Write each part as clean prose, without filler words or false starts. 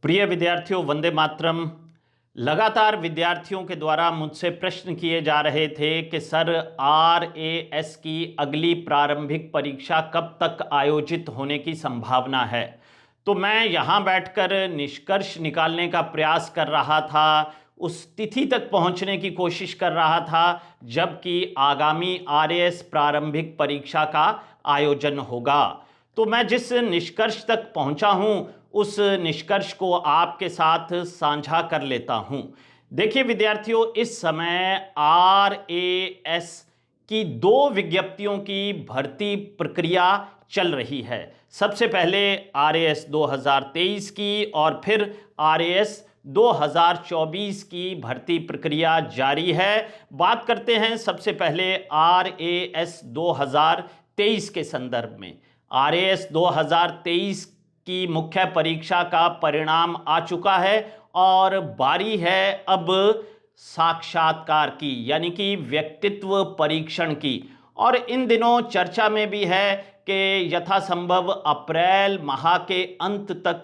प्रिय विद्यार्थियों, वंदे मातरम। लगातार विद्यार्थियों के द्वारा मुझसे प्रश्न किए जा रहे थे कि सर RAS की अगली प्रारंभिक परीक्षा कब तक आयोजित होने की संभावना है। तो मैं यहाँ बैठकर निष्कर्ष निकालने का प्रयास कर रहा था, उस तिथि तक पहुँचने की कोशिश कर रहा था जबकि आगामी RAS प्रारंभिक परीक्षा का आयोजन होगा। तो मैं जिस निष्कर्ष तक पहुंचा हूं उस निष्कर्ष को आपके साथ साझा कर लेता हूं। देखिए विद्यार्थियों, इस समय RAS की 2 विज्ञप्तियों की भर्ती प्रक्रिया चल रही है। सबसे पहले RAS 2023 की और फिर RAS 2024 की भर्ती प्रक्रिया जारी है। बात करते हैं सबसे पहले RAS 2023 के संदर्भ में। RAS 2023 की मुख्य परीक्षा का परिणाम आ चुका है और बारी है अब साक्षात्कार की, यानी कि व्यक्तित्व परीक्षण की। और इन दिनों चर्चा में भी है कि यथासंभव अप्रैल माह के अंत तक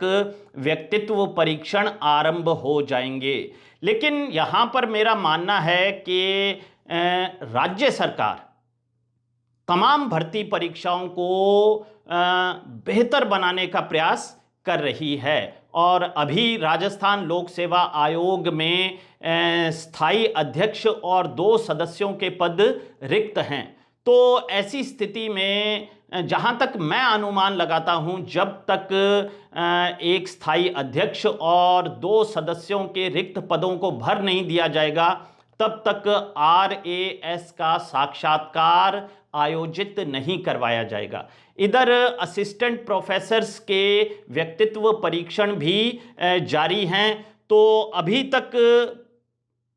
व्यक्तित्व परीक्षण आरंभ हो जाएंगे। लेकिन यहाँ पर मेरा मानना है कि राज्य सरकार तमाम भर्ती परीक्षाओं को बेहतर बनाने का प्रयास कर रही है और अभी राजस्थान लोक सेवा आयोग में स्थायी अध्यक्ष और 2 सदस्यों के पद रिक्त हैं। तो ऐसी स्थिति में जहां तक मैं अनुमान लगाता हूं, जब तक एक स्थायी अध्यक्ष और 2 सदस्यों के रिक्त पदों को भर नहीं दिया जाएगा, तब तक RAS का साक्षात्कार आयोजित नहीं करवाया जाएगा। इधर असिस्टेंट प्रोफेसर्स के व्यक्तित्व परीक्षण भी जारी हैं। तो अभी तक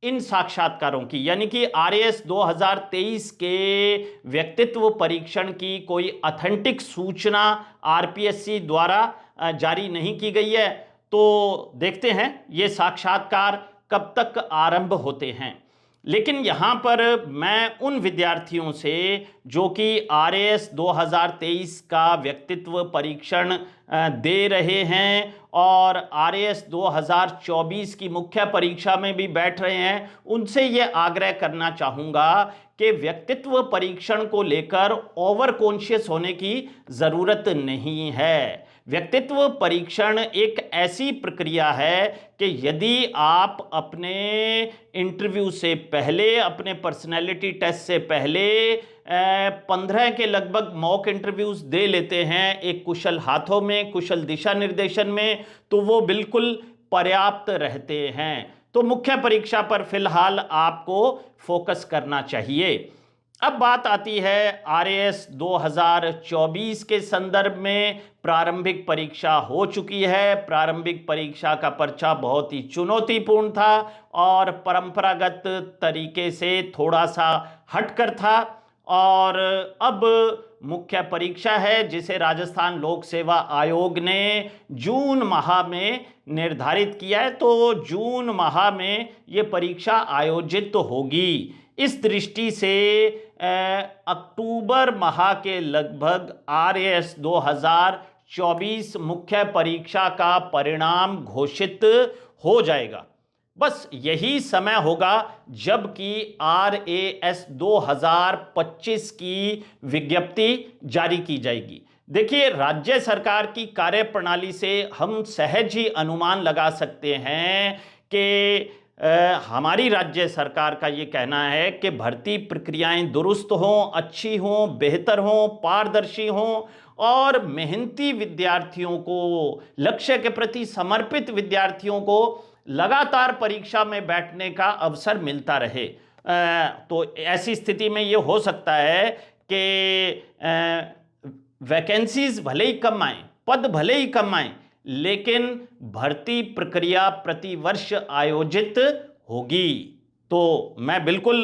इन साक्षात्कारों की, यानी कि RAS 2023 के व्यक्तित्व परीक्षण की कोई ऑथेंटिक सूचना RPSC द्वारा जारी नहीं की गई है। तो देखते हैं ये साक्षात्कार कब तक आरंभ होते हैं। लेकिन यहाँ पर मैं उन विद्यार्थियों से जो कि RAS 2023 का व्यक्तित्व परीक्षण दे रहे हैं और RAS 2024 की मुख्य परीक्षा में भी बैठ रहे हैं, उनसे ये आग्रह करना चाहूँगा कि व्यक्तित्व परीक्षण को लेकर ओवर कॉन्शियस होने की ज़रूरत नहीं है। व्यक्तित्व परीक्षण एक ऐसी प्रक्रिया है कि यदि आप अपने इंटरव्यू से पहले, अपने पर्सनैलिटी टेस्ट से पहले 15 के लगभग मॉक इंटरव्यूज दे लेते हैं एक कुशल हाथों में, कुशल दिशा निर्देशन में, तो वो बिल्कुल पर्याप्त रहते हैं। तो मुख्य परीक्षा पर फिलहाल आपको फोकस करना चाहिए। अब बात आती है RAS 2024 के संदर्भ में। प्रारंभिक परीक्षा हो चुकी है। प्रारंभिक परीक्षा का पर्चा बहुत ही चुनौतीपूर्ण था और परंपरागत तरीके से थोड़ा सा हटकर था। और अब मुख्य परीक्षा है जिसे राजस्थान लोक सेवा आयोग ने जून माह में निर्धारित किया है। तो जून माह में ये परीक्षा आयोजित होगी। इस दृष्टि से अक्टूबर माह के लगभग RAS 2024 मुख्य परीक्षा का परिणाम घोषित हो जाएगा। बस यही समय होगा जबकि RAS 2025 की विज्ञप्ति जारी की जाएगी। देखिए, राज्य सरकार की कार्यप्रणाली से हम सहज ही अनुमान लगा सकते हैं कि हमारी राज्य सरकार का ये कहना है कि भर्ती प्रक्रियाएं दुरुस्त हों, अच्छी हों, बेहतर हों, पारदर्शी हों और मेहनती विद्यार्थियों को, लक्ष्य के प्रति समर्पित विद्यार्थियों को लगातार परीक्षा में बैठने का अवसर मिलता रहे। तो ऐसी स्थिति में ये हो सकता है कि वैकेंसीज भले ही कम आए, पद भले ही कम आए, लेकिन भर्ती प्रक्रिया प्रतिवर्ष आयोजित होगी। तो मैं बिल्कुल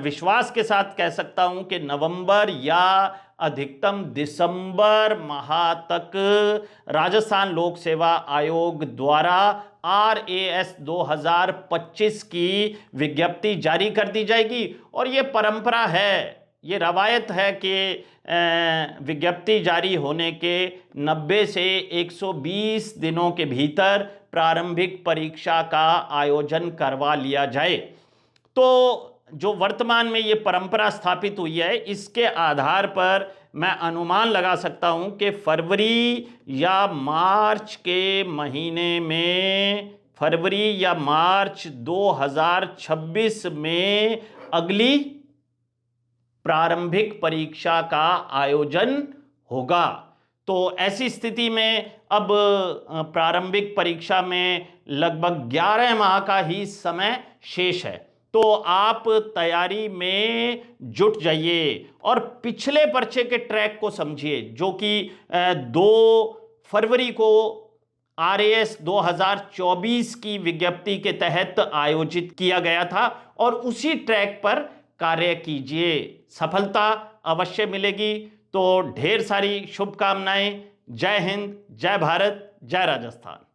विश्वास के साथ कह सकता हूं कि नवंबर या अधिकतम दिसंबर माह तक राजस्थान लोक सेवा आयोग द्वारा RAS 2025 की विज्ञप्ति जारी कर दी जाएगी। और ये परंपरा है ये रवायत है कि विज्ञप्ति जारी होने के 90 से 120 दिनों के भीतर प्रारंभिक परीक्षा का आयोजन करवा लिया जाए। तो जो वर्तमान में ये परंपरा स्थापित हुई है, इसके आधार पर मैं अनुमान लगा सकता हूं कि फरवरी या मार्च के महीने में, फरवरी या मार्च 2026 में अगली प्रारंभिक परीक्षा का आयोजन होगा। तो ऐसी स्थिति में अब प्रारंभिक परीक्षा में लगभग 11 माह का ही समय शेष है। तो आप तैयारी में जुट जाइए और पिछले पर्चे के ट्रैक को समझिए, जो कि 2 फरवरी को RAS 2024 की विज्ञप्ति के तहत आयोजित किया गया था, और उसी ट्रैक पर कार्य कीजिए, सफलता अवश्य मिलेगी। तो ढेर सारी शुभकामनाएं। जय हिंद, जय भारत, जय राजस्थान।